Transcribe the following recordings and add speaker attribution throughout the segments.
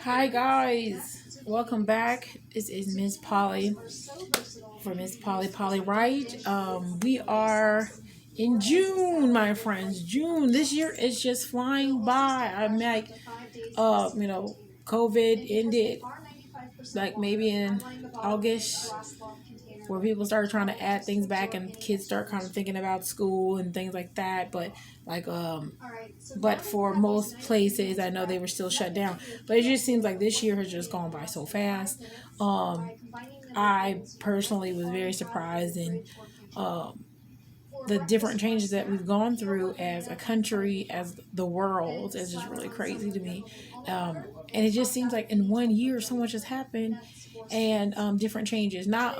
Speaker 1: Hi guys, welcome back. This is Miss Polly for Miss Polly Right. We are in June, my friends. June. This year is just flying by. I'm like, COVID ended like maybe in August, where people started trying to add things back and kids start kind of thinking about school and things like that. But like but for most places I know they were still shut down. But it just seems like this year has just gone by so fast. I personally was very surprised in the different changes that we've gone through as a country, as the world. Is just really crazy to me. And it just seems like in 1 year so much has happened, and different changes, not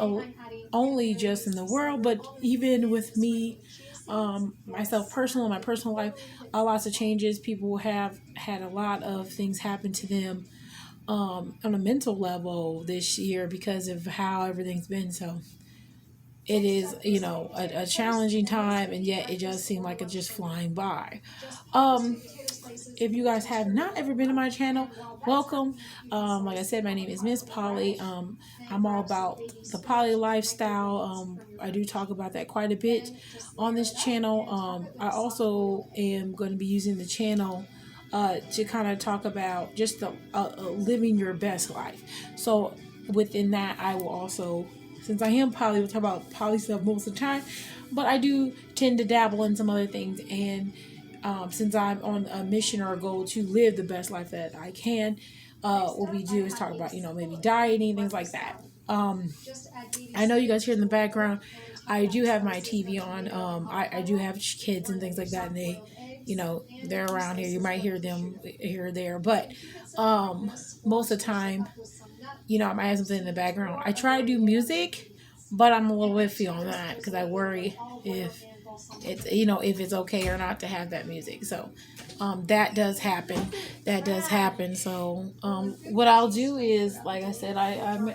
Speaker 1: only just in the world, but even with me, myself personal, in my personal life, lots of changes. People have had a lot of things happen to them on a mental level this year because of how everything's been. So it is, a challenging time, and yet it just seems like it's just flying by. If you guys have not ever been to my channel, welcome. Like I said, my name is Miss Polly. I'm all about the poly lifestyle. I do talk about that quite a bit on this channel. I also am going to be using the channel to kind of talk about just the living your best life. So within that, I will also, since I am poly, we'll talk about poly stuff most of the time, but I do tend to dabble in some other things. And since I'm on a mission or a goal to live the best life that I can, what we do is talk about, maybe dieting, things like that. I know you guys hear in the background, I do have my TV on. I do have kids and things like that, and they, they're around here. You might hear them here or there, but most of the time, I might have something in the background. I try to do music, but I'm a little iffy on that because I worry if if it's okay or not to have that music. So that does happen. So what I'll do is, like I said, I'm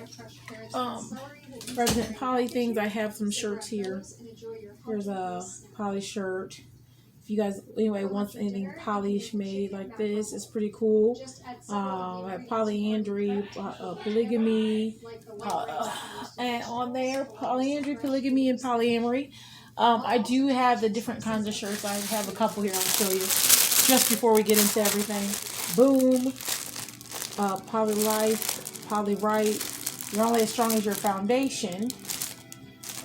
Speaker 1: represent poly things. I have some shirts here. Here's a poly shirt. If you guys anyway wants anything polish made like this, it's pretty cool. I have polyandry, polygamy, and on there polyandry, polygamy, and polyamory. I do have the different kinds of shirts. I have a couple here I'll show you just before we get into everything. Boom, poly life, poly right. You're only as strong as your foundation.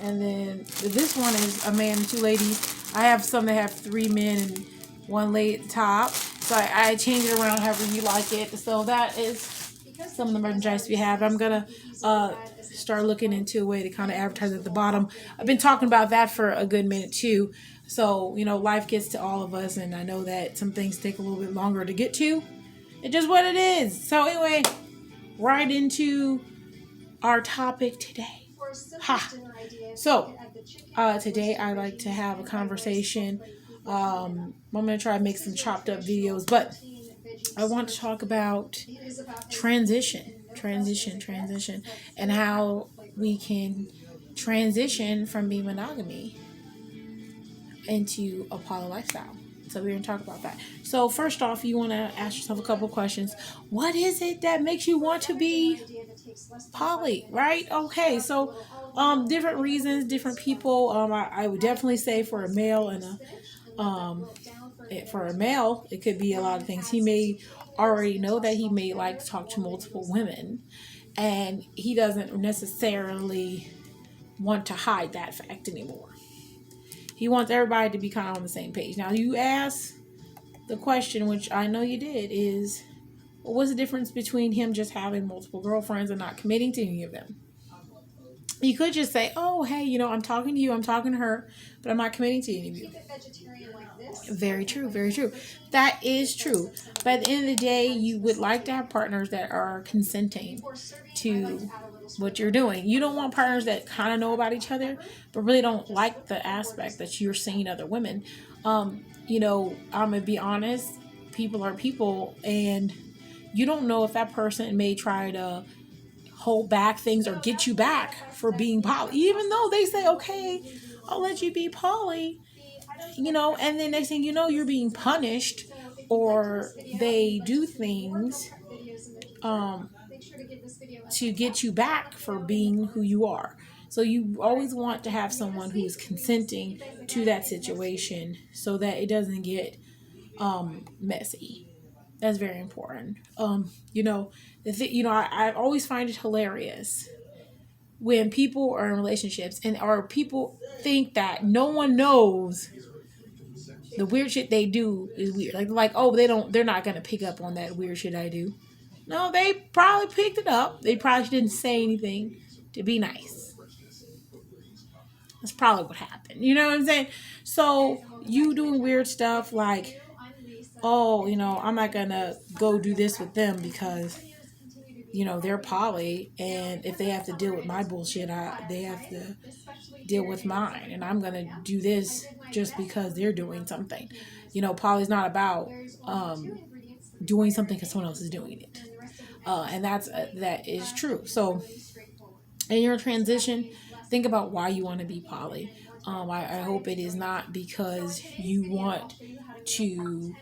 Speaker 1: And then this one is a man and two ladies. I have some that have 3 men and 1 lady at the top. So I change it around however you like it. So that is some of the merchandise we have. I'm going to start looking into a way to kind of advertise at the bottom. I've been talking about that for a good minute too. So, life gets to all of us, and I know that some things take a little bit longer to get to. It's just what it is. So anyway, right into our topic today. So today I like to have a conversation. I'm going to try to make some chopped up videos, but I want to talk about transition, and how we can transition from being monogamy into a poly lifestyle. So we're going to talk about that. So first off, you want to ask yourself a couple questions. What is it that makes you want to be poly, right? Okay, so different reasons, different people. I would definitely say for a male and for a male, it could be a lot of things. He may already know that he may like to talk to multiple women, and he doesn't necessarily want to hide that fact anymore. He wants everybody to be kind of on the same page. Now, you ask the question, which I know you did, is what's the difference between him just having multiple girlfriends and not committing to any of them? You could just say, oh, hey, I'm talking to you, I'm talking to her, but I'm not committing to any of you. Very true, very true. That is true. But at the end of the day, you would like to have partners that are consenting to what you're doing. You don't want partners that kind of know about each other, but really don't like the aspect that you're seeing other women. I'm going to be honest, people are people, and you don't know if that person may try to hold back things or get you back for being poly, even though they say, okay, I'll let you be poly, and then next thing you know, you're being punished, or they do things to get you back for being who you are. So you always want to have someone who is consenting to that situation so that it doesn't get messy. That's very important. I always find it hilarious when people are in relationships and or people think that no one knows the weird shit they do is weird. Oh, they're not gonna pick up on that weird shit I do. No, they probably picked it up. They probably didn't say anything to be nice. That's probably what happened. You know what I'm saying? So you doing weird stuff like, oh, I'm not gonna go do this with them because they're poly, and if they have to deal with my bullshit, they have to deal with mine, and I'm gonna do this just because they're doing something. Poly's not about doing something because someone else is doing it, and that is true. So, in your transition, think about why you want to be poly. I hope it is not because you want to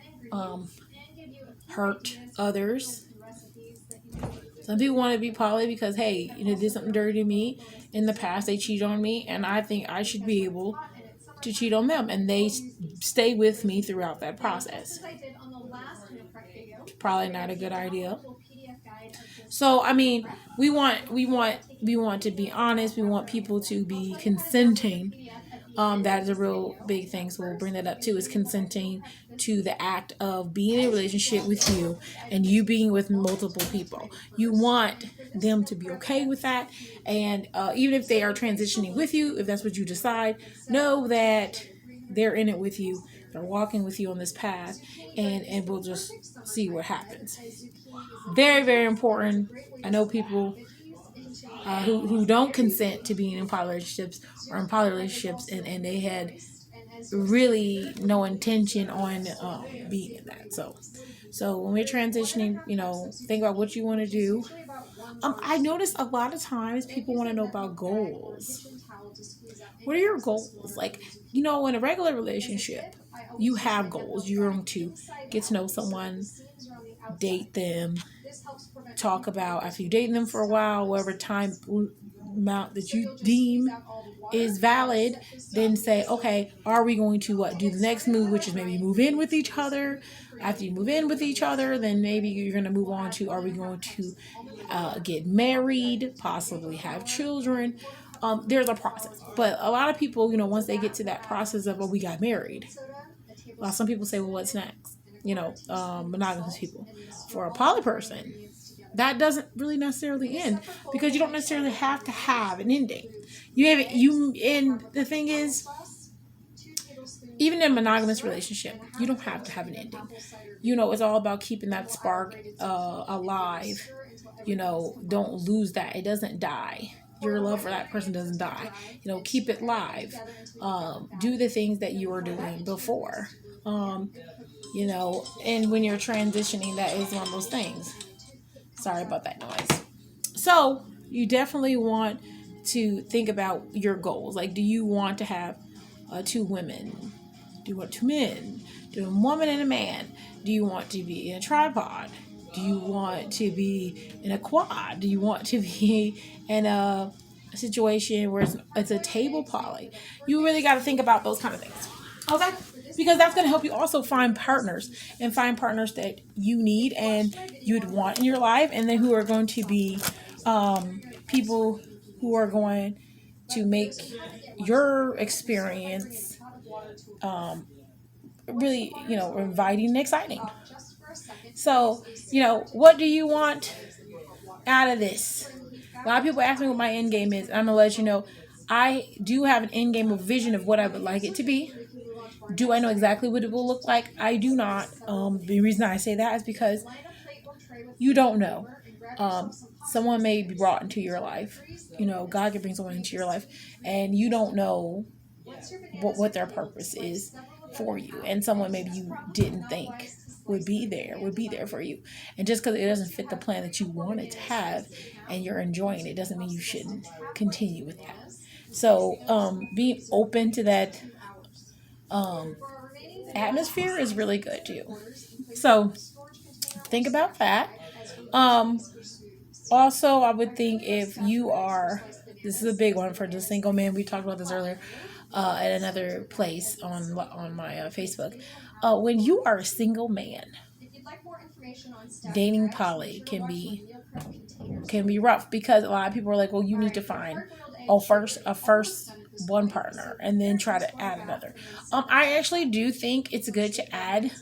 Speaker 1: hurt others. Some people want to be poly because, hey, did something dirty to me in the past. They cheated on me, and I think I should be able to cheat on them, and they stay with me throughout that process. Probably not a good idea. So, I mean, we want to be honest. We want people to be consenting. That is a real big thing. So we'll bring that up too. Is consenting to the act of being in a relationship with you and you being with multiple people. You want them to be okay with that, and even if they are transitioning with you, if that's what you decide, know that they're in it with you. They're walking with you on this path, and we'll just see what happens. Very, very important. I know people who don't consent to being in poly relationships or in poly relationships, and they had really no intention on being in that. So when we're transitioning, think about what you want to do. I notice a lot of times people want to know about goals. What are your goals? Like, in a regular relationship, you have goals. You're going to get to know someone, date them, talk about after you date them for a while, whatever time amount that you deem is valid, then say, okay, are we going to do the next move, which is maybe move in with each other. After you move in with each other, then maybe you're going to move on to, are we going to get married, possibly have children. There's a process, but a lot of people, once they get to that process of, we got married, some people say, well, what's next? Monogamous people. For a poly person, that doesn't really necessarily end, because you don't necessarily have to have an ending. And the thing is, even in a monogamous relationship, you don't have to have an ending. It's all about keeping that spark alive. Don't lose that. It doesn't die. Your love for that person doesn't die. Keep it live. Do the things that you were doing before. And when you're transitioning, that is one of those things. Sorry about that noise. So you definitely want to think about your goals. Like, do you want to have 2 women? Do you want 2 men? Do you want a woman and a man? Do you want to be in a tripod? Do you want to be in a quad? Do you want to be in a situation where it's a table poly? You really got to think about those kind of things. Okay? Because that's going to help you also find partners that you need and you'd want in your life, and then who are going to be people who are going to make your experience really, inviting and exciting. So, what do you want out of this? A lot of people ask me what my end game is. I'm going to let you know, I do have an end game of vision of what I would like it to be. Do I know exactly what it will look like? I do not. The reason I say that is because you don't know. Someone may be brought into your life. God can bring someone into your life, and you don't know what their purpose is for you. And someone maybe you didn't think would be there for you. And just because it doesn't fit the plan that you wanted to have and you're enjoying it, doesn't mean you shouldn't continue with that. So being open to that atmosphere is really good too. So think about that. Um, Also, I would think if you are, this is a big one for the single man. We talked about this earlier at another place on my Facebook. When you are a single man, dating poly can be rough because a lot of people are like, well, you need to find first one partner and then try to add another. I actually do think it's good to add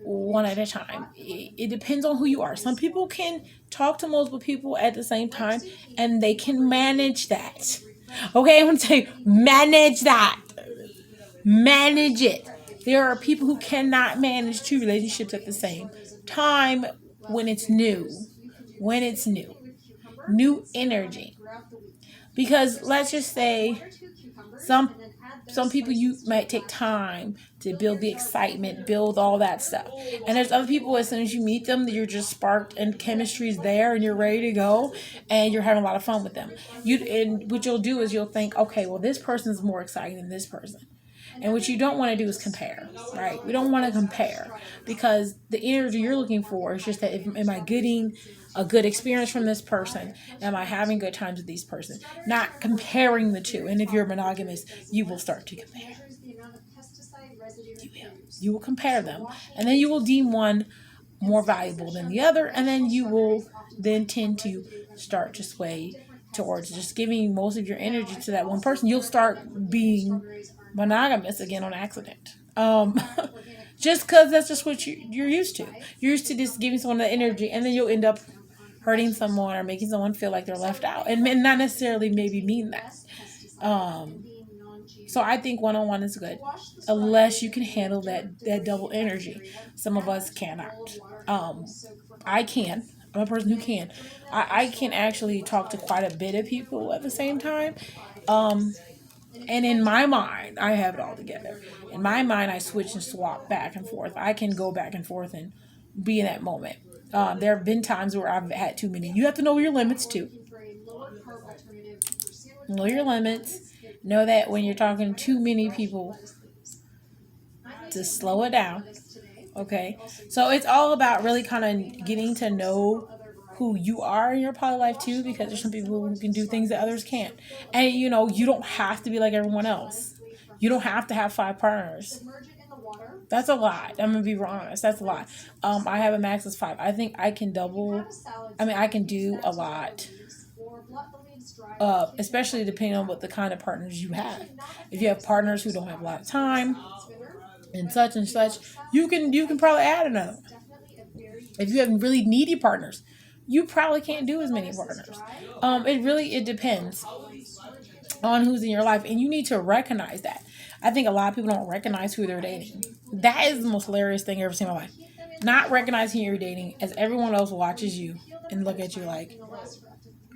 Speaker 1: one at a time. It depends on who you are. Some people can talk to multiple people at the same time and they can manage that. Okay, I'm gonna say manage that. Manage it. There are people who cannot manage two relationships at the same time when it's new. When it's new. New energy. Because let's just say some some people you might take time to build the excitement, build all that stuff. And there's other people as soon as you meet them, you're just sparked and chemistry's there and you're ready to go and you're having a lot of fun with them. And what you'll do is you'll think, okay, well this person's more exciting than this person. And what you don't want to do is compare, right? We don't want to compare because the energy you're looking for is just that am I getting a good experience from this person? Am I having good times with these person? Not comparing the two. And if you're monogamous, you will start to compare. You will compare them. And then you will deem one more valuable than the other. And then you will then tend to start to sway towards just giving most of your energy to that one person. You'll start being monogamous again on accident. Just because that's just what you're used to. You're used to just giving someone the energy, and then you'll end up hurting someone or making someone feel like they're left out, and not necessarily maybe mean that. Um, so I think one-on-one is good, unless you can handle that double energy. Some of us cannot. Um, I can. I'm a person who can. I can actually talk to quite a bit of people at the same time. Um, and in my mind, I have it all together. In my mind, I switch and swap back and forth. I can go back and forth and be in that moment. There have been times where I've had too many. You have to know your limits too. Know your limits. Know that when you're talking to too many people, to slow it down. Okay? So it's all about really kind of getting to know who you are in your poly life too, because there's some people who can do things that others can't. And you don't have to be like everyone else. You don't have to have 5 partners. That's a lot. I'm gonna be honest. That's a lot. I have a max of 5. I think I can double. I mean, I can do a lot. Especially depending on what the kind of partners you have. If you have partners who don't have a lot of time and such, you can probably add another. If you have really needy partners, you probably can't do as many partners. It depends on who's in your life, and you need to recognize that. I think a lot of people don't recognize who they're dating. That is the most hilarious thing I've ever seen in my life. Not recognizing you're dating as everyone else watches you and look at you like,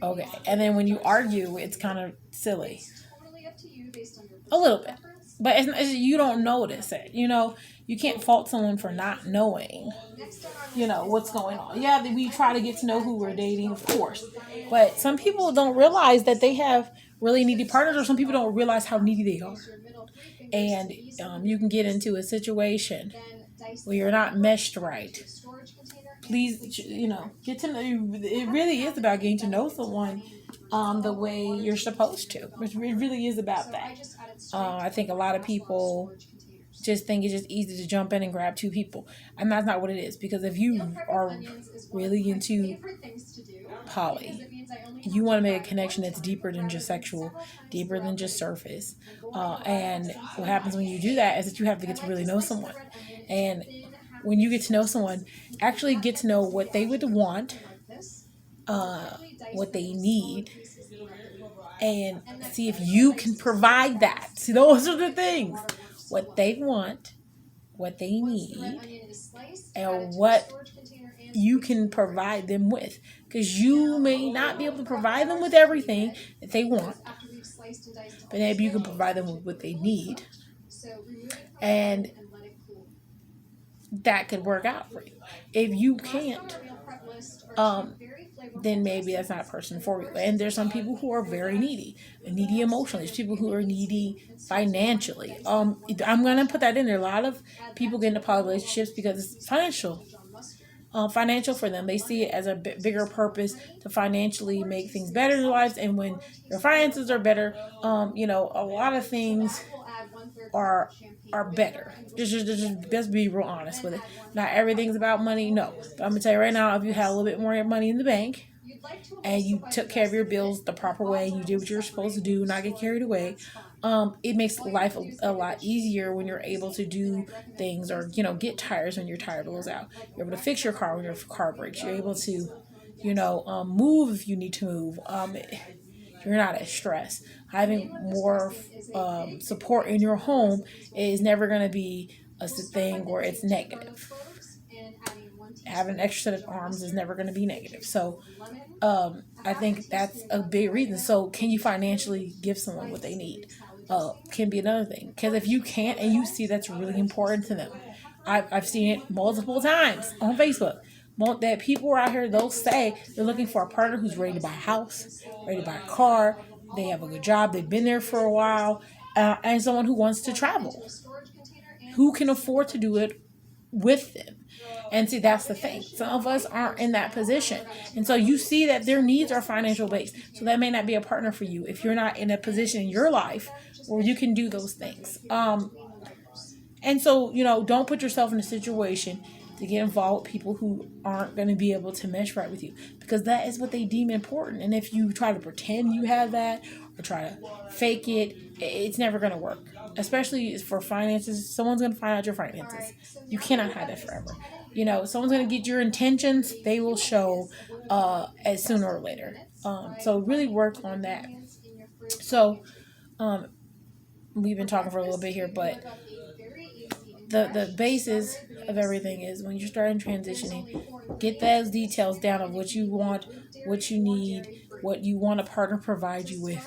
Speaker 1: okay. And then when you argue, it's kind of silly. A little bit. But you don't notice it. You can't fault someone for not knowing, what's going on. Yeah, we try to get to know who we're dating, of course. But some people don't realize that they have really needy partners, or some people don't realize how needy they are. And you can get into a situation where you're not meshed right. Please, get to know. It really is about getting to know someone the way you're supposed to. It really is about that. I think a lot of people just think it's just easy to jump in and grab 2 people, and that's not what it is. Because if you are really into poly, you want to make a connection that's deeper than just sexual, deeper than just surface. And what happens when you do that is that you have to get to really know someone. And when you get to know someone, actually get to know what they would want, what they need, and see if you can provide that. See, those are the things. What they want, what they need, and what you can provide them with. Because you may not be able to provide them with everything that they want, but maybe you can provide them with what they need. And that could work out for you. If you can't, then maybe that's not a person for you. And there's some people who are very needy emotionally. There's people who are needy financially. I'm gonna put that in there. A lot of people get into poly relationships because it's financial. financial for them. They see it as a bigger purpose to financially make things better in their lives. And when your finances are better, a lot of things are better. Just be real honest with it. Not everything's about money, no. But I'm gonna tell you right now, if you had a little bit more money in the bank and you took care of your bills the proper way, you did what you're supposed to do, not get carried away, it makes life a lot easier when you're able to do things, or get tires when your tire blows out. You're able to fix your car when your car breaks. You're able to move if you need to move. You're not as stressed. Having more support in your home is never going to be a thing where it's negative. Having an extra set of arms is never going to be negative. So I think that's a big reason. So can you financially give someone what they need? Can be another thing. Because if you can't and you see that's really important to them, I've seen it multiple times on Facebook. That people are out here, they'll say they're looking for a partner who's ready to buy a house, ready to buy a car, they have a good job, they've been there for a while, and someone who wants to travel, who can afford to do it with them. And see, that's the thing. Some of us aren't in that position. And so you see that their needs are financial based. So that may not be a partner for you if you're not in a position in your life where you can do those things. And so, don't put yourself in a situation to get involved with people who aren't going to be able to mesh right with you, because that is what they deem important. And if you try to pretend you have that or try to fake it, it's never going to work. Especially for finances, someone's going to find out your finances. You cannot hide that forever. Someone's going to get your intentions. They will show as sooner or later. So really work on that. So we've been talking for a little bit here, but the basis of everything is when you're starting transitioning, get those details down of what you want, what you need, what you want a partner provide you with.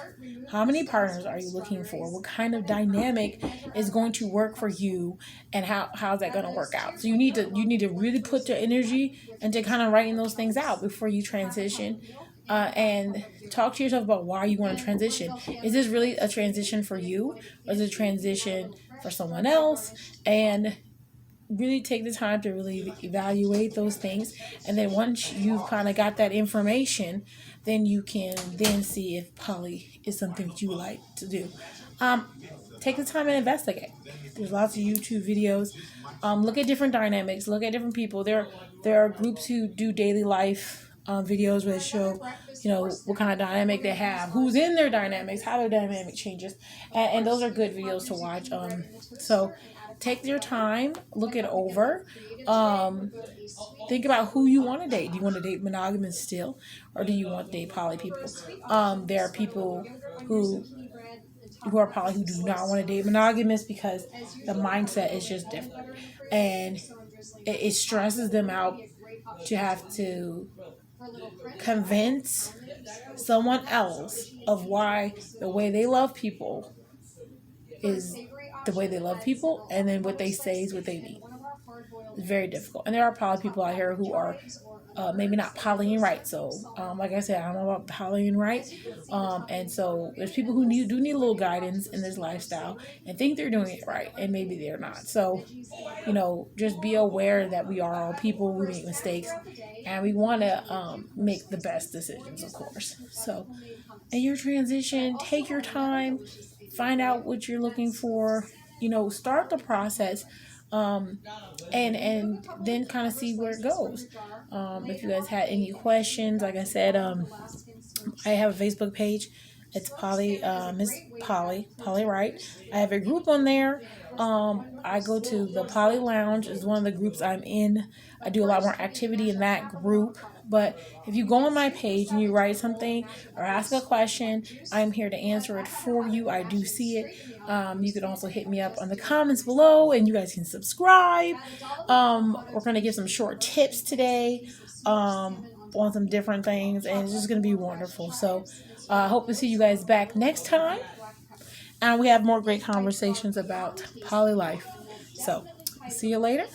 Speaker 1: How many partners are you looking for? What kind of dynamic is going to work for you, and how's that going to work out? So you need to really put your energy into kind of writing those things out before you transition. And talk to yourself about why you want to transition. Is this really a transition for you, or is it a transition for someone else? And really take the time to really evaluate those things. And then once you've kind of got that information, then you can then see if poly is something that you would like to do. Take the time and investigate. There's lots of YouTube videos. Look at different dynamics. Look at different people. There are groups who do daily life videos where they show, what kind of dynamic they have, who's in their dynamics, how their dynamic changes, and those are good videos to watch. So take your time, look it over. Think about who you want to date. Do you want to date monogamous still, or do you want to date poly people? There are people who are poly who do not want to date monogamous because the mindset is just different, and it stresses them out to have to convince someone else of why the way they love people is the way they love people, and then what they say is what they mean. It's very difficult. And there are poly people out here who are maybe not polying right. So, like I said, I don't know about polying right. And so there's people who do need a little guidance in this lifestyle and think they're doing it right, and maybe they're not. So, just be aware that we are all people. We make mistakes, and we want to make the best decisions, of course. So, in your transition, take your time, find out what you're looking for. Start the process. And then kind of see where it goes. If you guys had any questions, like I said, I have a Facebook page. It's Mzpoly, Poly Right. I have a group on there. I go to the Poly Lounge is one of the groups I'm in. I do a lot more activity in that group. But if you go on my page and you write something or ask a question, I'm here to answer it for you. I do see it. You can also hit me up on the comments below, and you guys can subscribe. We're going to give some short tips today on some different things, and it's just going to be wonderful. So I hope to see you guys back next time. And we have more great conversations about poly life. So see you later.